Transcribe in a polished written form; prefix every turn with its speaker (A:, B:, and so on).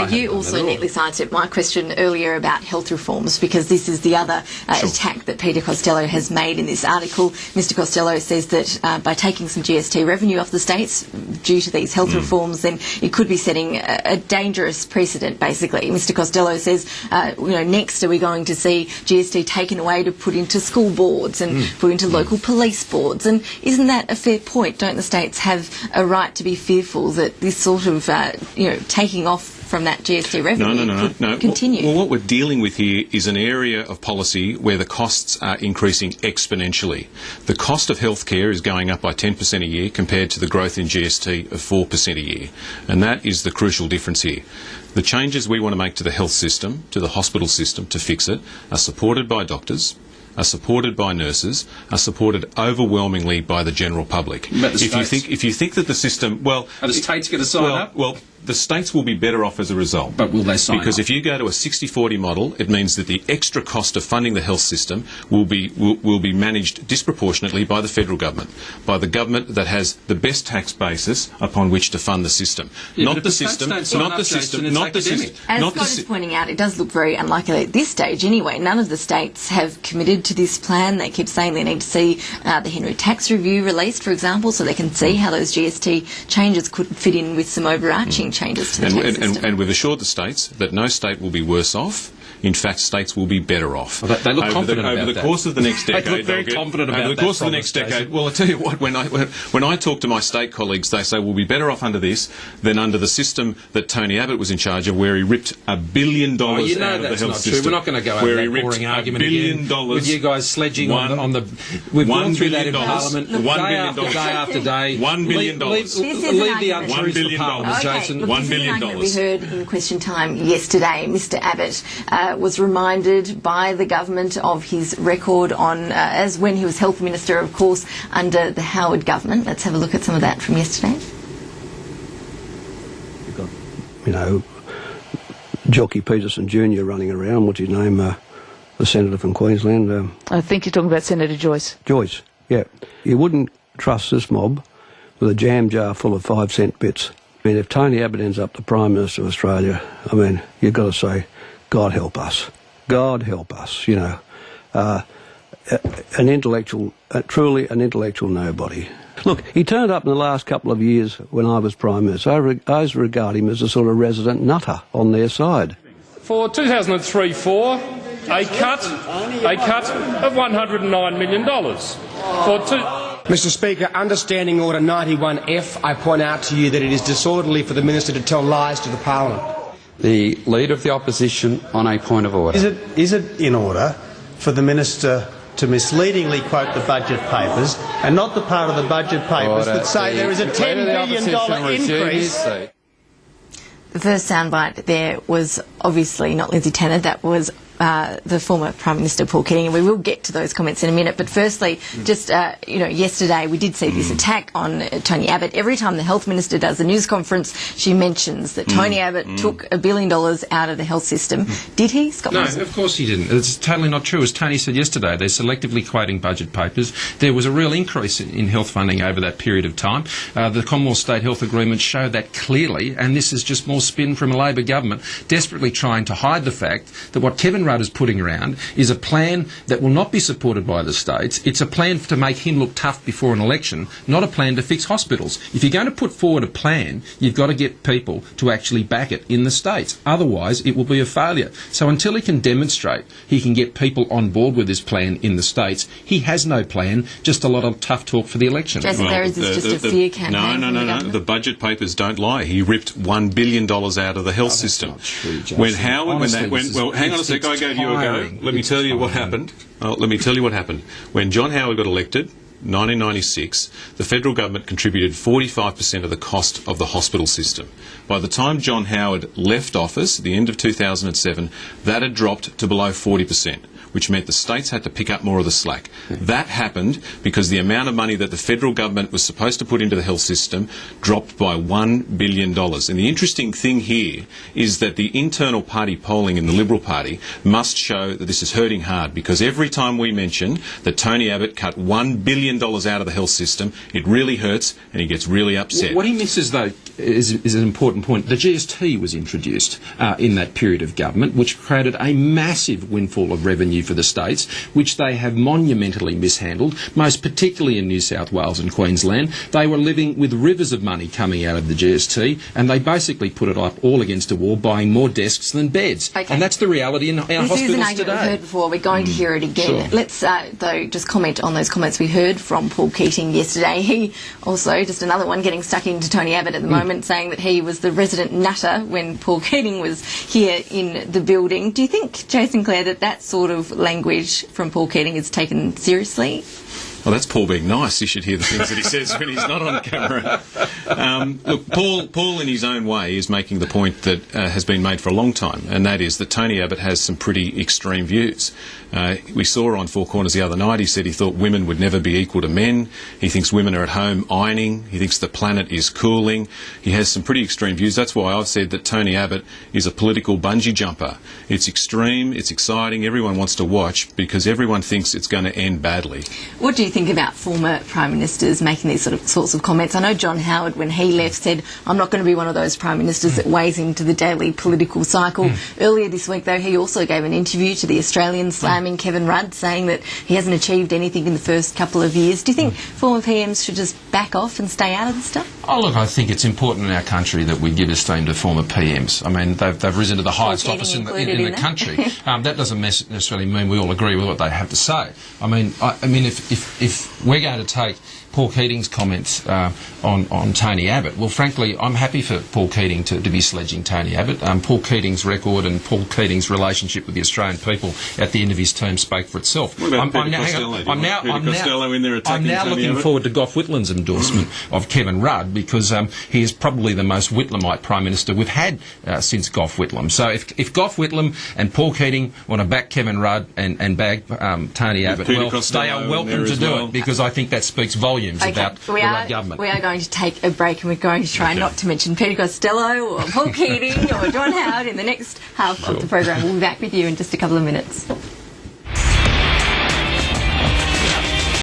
A: You also neatly sidestepped my question earlier about health reforms, because this is the other attack that Peter Costello has made in this article. Mr Costello says that by taking some GST revenue off the states due to these health reforms, then it could be setting a dangerous precedent, basically. Mr Costello says, next are we going to see GST taken away to put into school boards and put into local police boards? And isn't that a fair point? Don't the states have a right to be fearful that this sort of, taking off from that GST revenue could continue?
B: Well, what we're dealing with here is an area of policy where the costs are increasing exponentially. The cost of healthcare is going up by 10% a year compared to the growth in GST of 4% a year. And that is the crucial difference here. The changes we want to make to the health system, to the hospital system, to fix it, are supported by doctors, are supported by nurses, are supported overwhelmingly by the general public. If you think that the system,
C: are the states going to sign up?
B: Well, the states will be better off as a result.
C: But will they sign
B: Because
C: up?
B: if you go to a 60-40 model, it means that the extra cost of funding the health system will be managed disproportionately by the federal government, by the government that has the best tax basis upon which to fund the system. Not the system.
A: As Scott is pointing out, it does look very unlikely at this stage anyway. None of the states have committed to this plan. They keep saying they need to see the Henry tax review released, for example, so they can see how those GST changes could fit in with some overarching changes to the tax system.
B: And we've assured the states that no state will be worse off. In fact, states will be better off.
C: Well, they look confident
B: over the course of the next decade.
C: They look very confident about that.
B: Over the course of the next decade. Well, I tell you what, when I talk to my state colleagues, they say we'll be better off under this than under the system that Tony Abbott was in charge of, where he ripped $1 billion out of the health system.
C: We're not going to go over that boring argument again with you guys sledging on the. We've gone through that in Parliament day after day.
B: $1 billion.
C: Leave the untruths for Parliament, Jason.
A: $1 billion. We heard in question time yesterday, Mr Abbott was reminded by the government of his record on as when he was health minister, of course, under the Howard government. Let's have a look at some of that from yesterday.
D: You've got, Jockey Peterson Jr. running around. What's his name? The senator from Queensland.
E: I think you're talking about Senator Joyce.
D: Joyce, yeah. You wouldn't trust this mob with a jam jar full of 5-cent bits. I mean, if Tony Abbott ends up the Prime Minister of Australia, you've got to say, God help us. God help us, an intellectual, truly an intellectual nobody. Look, he turned up in the last couple of years when I was Prime Minister. I regard him as a sort of resident nutter on their side.
F: For 2003-4, a cut of $109 million.
G: Mr Speaker, understanding Order 91F, I point out to you that it is disorderly for the Minister to tell lies to the Parliament.
H: The Leader of the Opposition on a point of order.
I: Is it in order for the Minister to misleadingly quote the budget papers and not the part of the budget papers that say there is a $10 billion increase?
A: The first soundbite there was obviously not Lindsay Tanner. That was the former Prime Minister Paul Keating, and we will get to those comments in a minute. But firstly, just yesterday we did see this attack on Tony Abbott. Every time the Health Minister does a news conference, she mentions that Tony Abbott took $1 billion out of the health system. Did he, Scott?
C: No, of course he didn't. It's totally not true. As Tony said yesterday, they're selectively quoting budget papers. There was a real increase in health funding over that period of time. The Commonwealth State Health Agreements show that clearly, and this is just more spin from a Labor government desperately trying to hide the fact that what Kevin Rudd is putting around is a plan that will not be supported by the states. It's a plan to make him look tough before an election, not a plan to fix hospitals. If you're going to put forward a plan, you've got to get people to actually back it in the states. Otherwise, it will be a failure. So until he can demonstrate he can get people on board with his plan in the states, he has no plan, just a lot of tough talk for the election.
A: Jason, is this just a fear campaign?
B: No. The budget papers don't lie. He ripped $1 billion out of the health system. When Howard, hang on a sec, I gave you a go. Let me tell you what happened. When John Howard got elected, 1996, the federal government contributed 45% of the cost of the hospital system. By the time John Howard left office at the end of 2007, that had dropped to below 40%. Which meant the states had to pick up more of the slack. That happened because the amount of money that the federal government was supposed to put into the health system dropped by $1 billion. And the interesting thing here is that the internal party polling in the Liberal Party must show that this is hurting hard, because every time we mention that Tony Abbott cut $1 billion out of the health system, it really hurts and he gets really upset.
C: What he misses, though, is an important point. The GST was introduced in that period of government, which created a massive windfall of revenue for the states, which they have monumentally mishandled, most particularly in New South Wales and Queensland. They were living with rivers of money coming out of the GST, and they basically put it up all against a wall, buying more desks than beds.
A: Okay.
C: And that's the reality in our hospitals today.
A: This is an argument we've heard before. We're going to hear it again.
C: Sure.
A: Let's, though, just comment on those comments we heard from Paul Keating yesterday. He also, just another one, getting stuck into Tony Abbott at the moment, saying that he was the resident nutter when Paul Keating was here in the building. Do you think, Jason Clare, that sort of language from Paul Keating is taken seriously?
B: Well, that's Paul being nice. You should hear the things that he says when he's not on camera. Look, Paul, in his own way, is making the point that has been made for a long time, and that is that Tony Abbott has some pretty extreme views. We saw on Four Corners the other night, he said he thought women would never be equal to men. He thinks women are at home ironing. He thinks the planet is cooling. He has some pretty extreme views. That's why I've said that Tony Abbott is a political bungee jumper. It's extreme, it's exciting, everyone wants to watch because everyone thinks it's going to end badly.
A: What do you think about former Prime Ministers making these sorts of comments? I know John Howard, when he left, said, I'm not going to be one of those Prime Ministers that weighs into the daily political cycle. Earlier this week, though, he also gave an interview to the Australian, slamming Kevin Rudd, saying that he hasn't achieved anything in the first couple of years. Do you think former PMs should just back off and stay out of this stuff?
C: Oh, look, I think it's important in our country that we give esteem to former PMs. I mean, they've risen to the highest office in the country. That doesn't necessarily mean we all agree with what they have to say. I mean, if we're going to take Paul Keating's comments on Tony Abbott, well, frankly, I'm happy for Paul Keating to be sledging Tony Abbott. Paul Keating's record and Paul Keating's relationship with the Australian people at the end of his term spoke for itself.
B: What about Peter Costello? I'm
C: now looking forward to Gough Whitlam's endorsement of Kevin Rudd, because he is probably the most Whitlamite Prime Minister we've had since Gough Whitlam. So if Gough Whitlam and Paul Keating want to back Kevin Rudd and back Tony Abbott, well, they are welcome to do it, because I think that speaks volumes about the Rudd government.
A: We are going to take a break, and we're going to try not to mention Peter Costello or Paul Keating or John Howard in the next half of the program. We'll be back with you in just a couple of minutes.